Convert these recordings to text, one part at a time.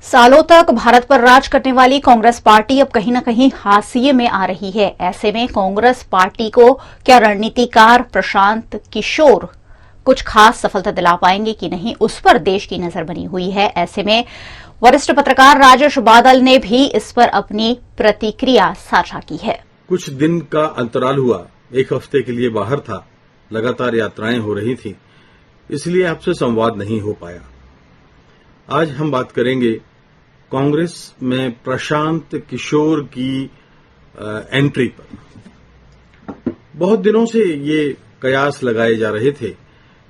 सालों तक भारत पर राज करने वाली कांग्रेस पार्टी अब कहीं न कहीं हाशिए में आ रही है। ऐसे में कांग्रेस पार्टी को क्या रणनीतिकार प्रशांत किशोर कुछ खास सफलता दिला पाएंगे कि नहीं, उस पर देश की नजर बनी हुई है। ऐसे में वरिष्ठ पत्रकार राजेश बादल ने भी इस पर अपनी प्रतिक्रिया साझा की है। कुछ दिन का अंतराल हुआ, एक हफ्ते के लिए बाहर था, लगातार यात्राएं हो रही थी, इसलिए आपसे संवाद नहीं हो पाया। आज हम बात करेंगे कांग्रेस में प्रशांत किशोर की एंट्री पर। बहुत दिनों से ये कयास लगाए जा रहे थे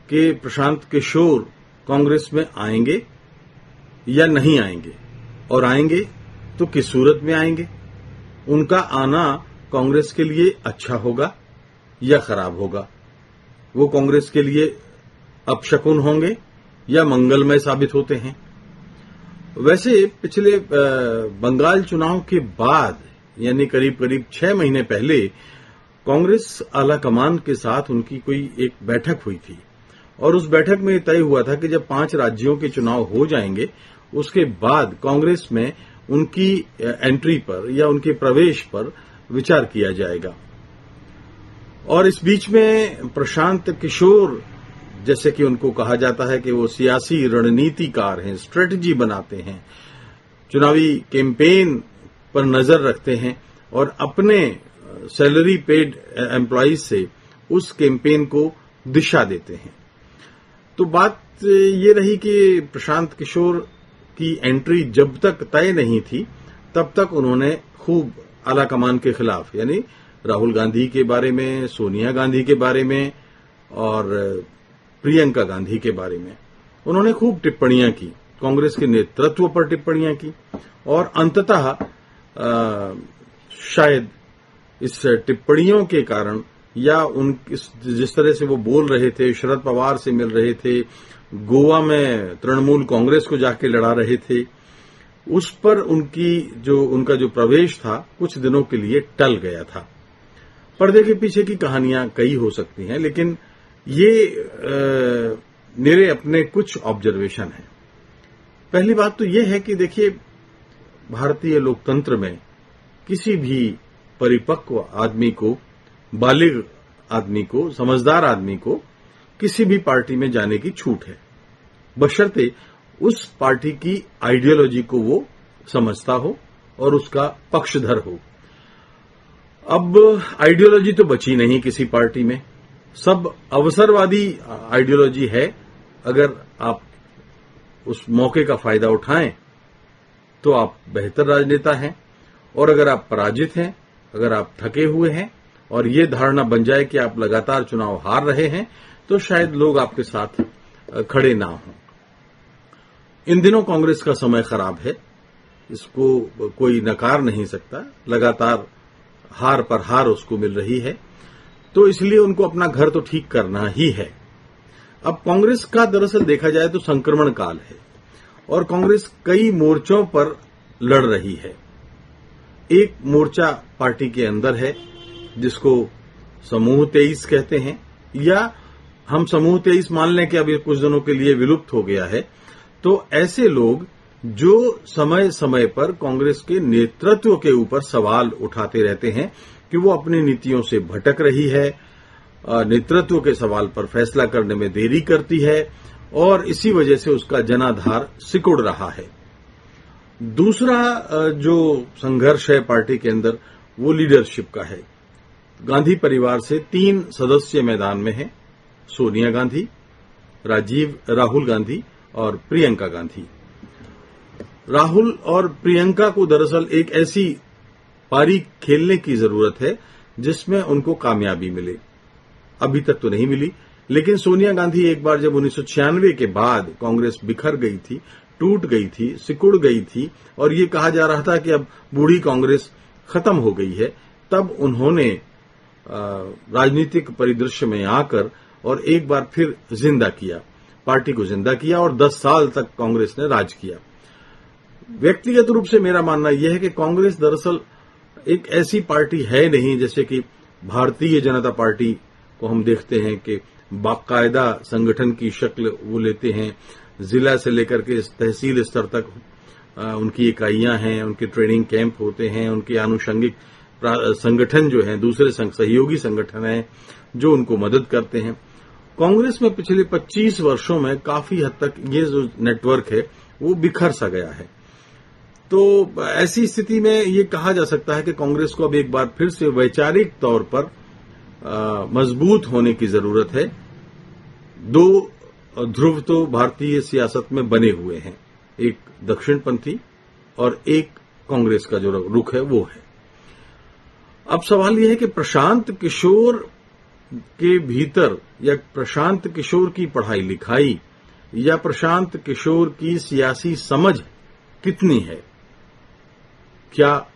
कि प्रशांत किशोर कांग्रेस में आएंगे या नहीं आएंगे, और आएंगे तो किस सूरत में आएंगे, उनका आना कांग्रेस के लिए अच्छा होगा या खराब होगा, वो कांग्रेस के लिए अपशकुन होंगे या मंगलमय साबित होते हैं। वैसे पिछले बंगाल चुनाव के बाद यानी करीब 6 महीने पहले कांग्रेस आला कमान के साथ उनकी कोई एक बैठक हुई थी, और उस बैठक में तय हुआ था कि जब 5 राज्यों के चुनाव हो जाएंगे उसके बाद कांग्रेस में उनकी एंट्री पर या उनके प्रवेश पर विचार किया जाएगा। और इस बीच में प्रशांत किशोर, जैसे कि उनको कहा जाता है कि वो सियासी रणनीतिकार हैं, स्ट्रेटजी बनाते हैं, चुनावी कैंपेन पर नजर रखते हैं और अपने सैलरी पेड एम्प्लॉइज से उस कैंपेन को दिशा देते हैं। तो बात ये रही कि प्रशांत किशोर की एंट्री जब तक तय नहीं थी तब तक उन्होंने खूब आलाकमान के खिलाफ यानी राहुल गांधी के बारे में, सोनिया गांधी के बारे में और प्रियंका गांधी के बारे में उन्होंने खूब टिप्पणियां की, कांग्रेस के नेतृत्व पर टिप्पणियां की, और अंततः शायद इस टिप्पणियों के कारण या जिस तरह से वो बोल रहे थे, शरद पवार से मिल रहे थे, गोवा में तृणमूल कांग्रेस को जाके लड़ा रहे थे, उस पर उनका जो प्रवेश था कुछ दिनों के लिए टल गया था। पर्दे के पीछे की कहानियां कई हो सकती हैं, लेकिन ये मेरे अपने कुछ ऑब्जर्वेशन हैं। पहली बात तो ये है कि देखिए, भारतीय लोकतंत्र में किसी भी परिपक्व आदमी को, बालिग आदमी को, समझदार आदमी को किसी भी पार्टी में जाने की छूट है, बशर्ते उस पार्टी की आइडियोलॉजी को वो समझता हो और उसका पक्षधर हो। अब आइडियोलॉजी तो बची नहीं किसी पार्टी में, सब अवसरवादी आइडियोलॉजी है। अगर आप उस मौके का फायदा उठाएं तो आप बेहतर राजनेता हैं, और अगर आप पराजित हैं, अगर आप थके हुए हैं और ये धारणा बन जाए कि आप लगातार चुनाव हार रहे हैं, तो शायद लोग आपके साथ खड़े ना हों। इन दिनों कांग्रेस का समय खराब है, इसको कोई नकार नहीं सकता, लगातार हार पर हार उसको मिल रही है, तो इसलिए उनको अपना घर तो ठीक करना ही है। अब कांग्रेस का दरअसल देखा जाए तो संक्रमण काल है और कांग्रेस कई मोर्चों पर लड़ रही है। एक मोर्चा पार्टी के अंदर है जिसको समूह 23 कहते हैं, या हम समूह 23 मान लें कि अभी कुछ दिनों के लिए विलुप्त हो गया है। तो ऐसे लोग जो समय समय पर कांग्रेस के नेतृत्व के ऊपर सवाल उठाते रहते हैं कि वो अपनी नीतियों से भटक रही है, नेतृत्व के सवाल पर फैसला करने में देरी करती है, और इसी वजह से उसका जनाधार सिकुड़ रहा है। दूसरा जो संघर्ष है पार्टी के अंदर, वो लीडरशिप का है। गांधी परिवार से 3 सदस्य मैदान में हैं, सोनिया गांधी, राहुल गांधी और प्रियंका गांधी। राहुल और प्रियंका को दरअसल एक ऐसी पारी खेलने की जरूरत है जिसमें उनको कामयाबी मिले। अभी तक तो नहीं मिली, लेकिन सोनिया गांधी एक बार जब 1996 के बाद कांग्रेस बिखर गई थी, टूट गई थी, सिकुड़ गई थी, और ये कहा जा रहा था कि अब बूढ़ी कांग्रेस खत्म हो गई है, तब उन्होंने राजनीतिक परिदृश्य में आकर और एक बार फिर जिंदा किया, पार्टी को जिंदा किया, और 10 साल तक कांग्रेस ने राज किया। व्यक्तिगत रूप से मेरा मानना यह है कि कांग्रेस दरअसल एक ऐसी पार्टी है नहीं, जैसे कि भारतीय जनता पार्टी को हम देखते हैं कि बाकायदा संगठन की शक्ल वो लेते हैं, जिला से लेकर के तहसील स्तर तक उनकी इकाइयां हैं, उनके ट्रेनिंग कैंप होते हैं, उनके आनुषंगिक संगठन जो हैं, दूसरे सहयोगी संगठन हैं जो उनको मदद करते हैं। कांग्रेस में पिछले 25 वर्षों में काफी हद तक ये जो नेटवर्क है वो बिखर सा गया है। तो ऐसी स्थिति में ये कहा जा सकता है कि कांग्रेस को अब एक बार फिर से वैचारिक तौर पर मजबूत होने की जरूरत है। दो ध्रुव तो भारतीय सियासत में बने हुए हैं, एक दक्षिणपंथी और एक कांग्रेस का जो रुख है वो है। अब सवाल यह है कि प्रशांत किशोर के भीतर या प्रशांत किशोर की पढ़ाई लिखाई या प्रशांत किशोर की सियासी समझ कितनी है, क्या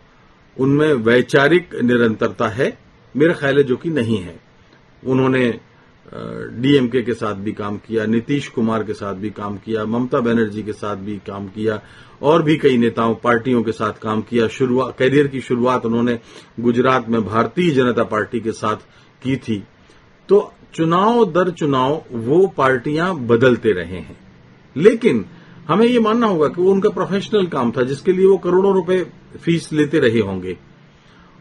उनमें वैचारिक निरंतरता है? मेरा ख्याल है जो कि नहीं है। उन्होंने डीएमके के साथ भी काम किया, नीतीश कुमार के साथ भी काम किया, ममता बनर्जी के साथ भी काम किया और भी कई नेताओं पार्टियों के साथ काम किया। कैरियर की शुरुआत उन्होंने गुजरात में भारतीय जनता पार्टी के साथ की थी। तो चुनाव दर चुनाव वो पार्टियां बदलते रहे हैं, लेकिन हमें ये मानना होगा कि वो उनका प्रोफेशनल काम था जिसके लिए वो करोड़ों रुपए फीस लेते रहे होंगे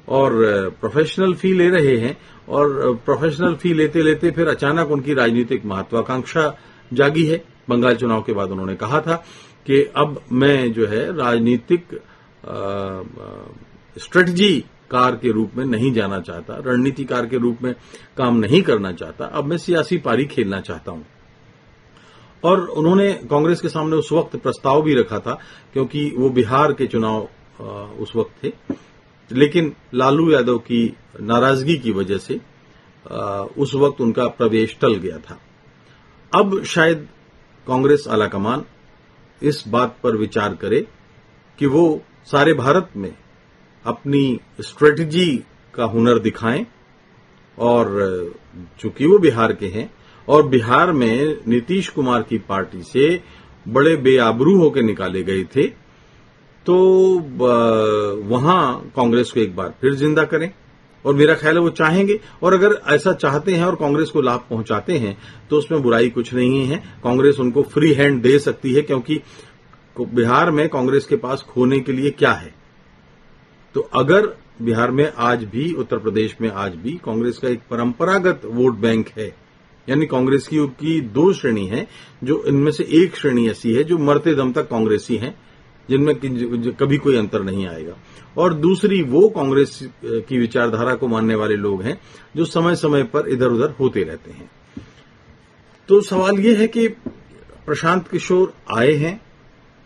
और प्रोफेशनल फी ले रहे हैं और प्रोफेशनल फी लेते लेते फिर अचानक उनकी राजनीतिक महत्वाकांक्षा जागी है। बंगाल चुनाव के बाद उन्होंने कहा था कि अब मैं जो है राजनीतिक स्ट्रेटजी कार के रूप में नहीं जाना चाहता, रणनीतिकार के रूप में काम नहीं करना चाहता, अब मैं सियासी पारी खेलना चाहता हूं। और उन्होंने कांग्रेस के सामने उस वक्त प्रस्ताव भी रखा था क्योंकि वो बिहार के चुनाव उस वक्त थे, लेकिन लालू यादव की नाराजगी की वजह से उस वक्त उनका प्रवेश टल गया था। अब शायद कांग्रेस आलाकमान इस बात पर विचार करे कि वो सारे भारत में अपनी स्ट्रेटजी का हुनर दिखाएं और चूंकि वो बिहार के हैं और बिहार में नीतीश कुमार की पार्टी से बड़े बेआबरू होकर निकाले गए थे, तो वहां कांग्रेस को एक बार फिर जिंदा करें। और मेरा ख्याल है वो चाहेंगे, और अगर ऐसा चाहते हैं और कांग्रेस को लाभ पहुंचाते हैं तो उसमें बुराई कुछ नहीं है। कांग्रेस उनको फ्री हैंड दे सकती है क्योंकि बिहार में कांग्रेस के पास खोने के लिए क्या है। तो अगर बिहार में आज भी, उत्तर प्रदेश में आज भी कांग्रेस का एक परंपरागत वोट बैंक है, यानी कांग्रेस की दो श्रेणी है, जो इनमें से एक श्रेणी ऐसी है जो मरते दम तक कांग्रेसी हैं, जिनमें कभी कोई अंतर नहीं आएगा, और दूसरी वो कांग्रेस की विचारधारा को मानने वाले लोग हैं जो समय समय पर इधर उधर होते रहते हैं। तो सवाल ये है कि प्रशांत किशोर आए हैं,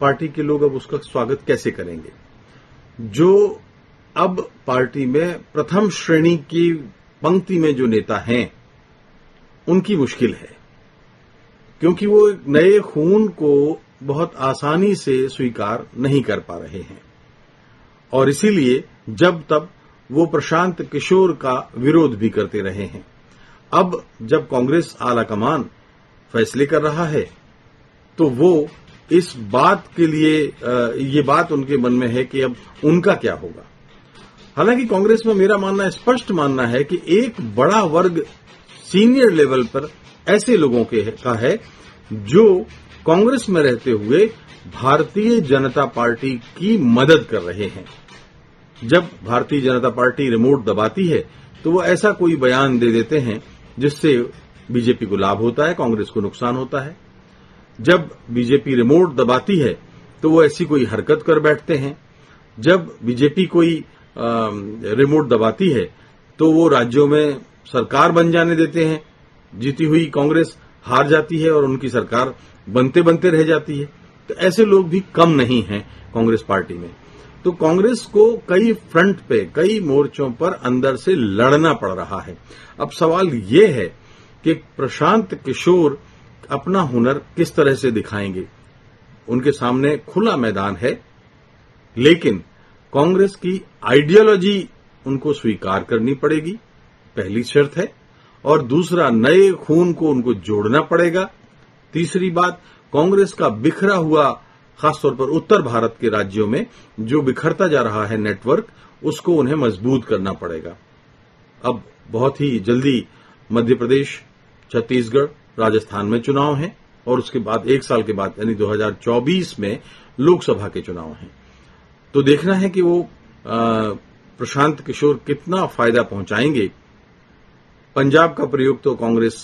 पार्टी के लोग अब उसका स्वागत कैसे करेंगे? जो अब पार्टी में प्रथम श्रेणी की पंक्ति में जो नेता हैं उनकी मुश्किल है, क्योंकि वो नए खून को बहुत आसानी से स्वीकार नहीं कर पा रहे हैं और इसीलिए जब तब वो प्रशांत किशोर का विरोध भी करते रहे हैं। अब जब कांग्रेस आलाकमान फैसले कर रहा है तो वो इस बात के लिए ये बात उनके मन में है कि अब उनका क्या होगा। हालांकि कांग्रेस में मेरा मानना, स्पष्ट मानना है कि एक बड़ा वर्ग सीनियर लेवल पर ऐसे लोगों का है जो कांग्रेस में रहते हुए भारतीय जनता पार्टी की मदद कर रहे हैं। जब भारतीय जनता पार्टी रिमोट दबाती है तो वो ऐसा कोई बयान दे देते हैं जिससे बीजेपी को लाभ होता है, कांग्रेस को नुकसान होता है। जब बीजेपी रिमोट दबाती है तो वो ऐसी कोई हरकत कर बैठते हैं। जब बीजेपी कोई रिमोट दबाती है तो वो राज्यों में सरकार बन जाने देते हैं। जीती हुई कांग्रेस हार जाती है और उनकी सरकार बनते बनते रह जाती है। तो ऐसे लोग भी कम नहीं हैं कांग्रेस पार्टी में। तो कांग्रेस को कई फ्रंट पे, कई मोर्चों पर अंदर से लड़ना पड़ रहा है। अब सवाल ये है कि प्रशांत किशोर अपना हुनर किस तरह से दिखाएंगे। उनके सामने खुला मैदान है, लेकिन कांग्रेस की आइडियोलॉजी उनको स्वीकार करनी पड़ेगी, पहली शर्त है। और दूसरा, नए खून को उनको जोड़ना पड़ेगा। तीसरी बात, कांग्रेस का बिखरा हुआ, खासतौर पर उत्तर भारत के राज्यों में जो बिखरता जा रहा है नेटवर्क, उसको उन्हें मजबूत करना पड़ेगा। अब बहुत ही जल्दी मध्य प्रदेश, छत्तीसगढ़, राजस्थान में चुनाव हैं और उसके बाद एक साल के बाद यानी 2024 में लोकसभा के चुनाव हैं। तो देखना है कि वो प्रशांत किशोर कितना फायदा पहुंचाएंगे। पंजाब का प्रयोग तो कांग्रेस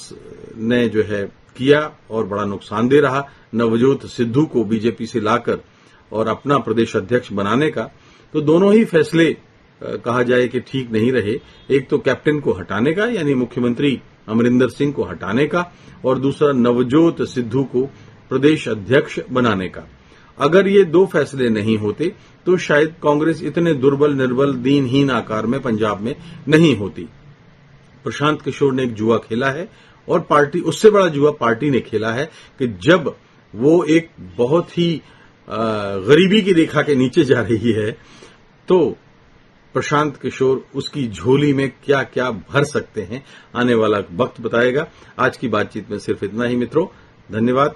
ने जो है किया और बड़ा नुकसानदेह रहा। नवजोत सिद्धू को बीजेपी से लाकर और अपना प्रदेश अध्यक्ष बनाने का, तो दोनों ही फैसले कहा जाए कि ठीक नहीं रहे। एक तो कैप्टन को हटाने का, यानी मुख्यमंत्री अमरिंदर सिंह को हटाने का, और दूसरा नवजोत सिद्धू को प्रदेश अध्यक्ष बनाने का। अगर ये दो फैसले नहीं होते तो शायद कांग्रेस इतने दुर्बल, निर्बल, दीनहीन आकार में पंजाब में नहीं होती। प्रशांत किशोर ने एक जुआ खेला है और पार्टी, उससे बड़ा जुआ पार्टी ने खेला है कि जब वो एक बहुत ही गरीबी की रेखा के नीचे जा रही है, तो प्रशांत किशोर उसकी झोली में क्या क्या भर सकते हैं, आने वाला वक्त बताएगा। आज की बातचीत में सिर्फ इतना ही मित्रों, धन्यवाद।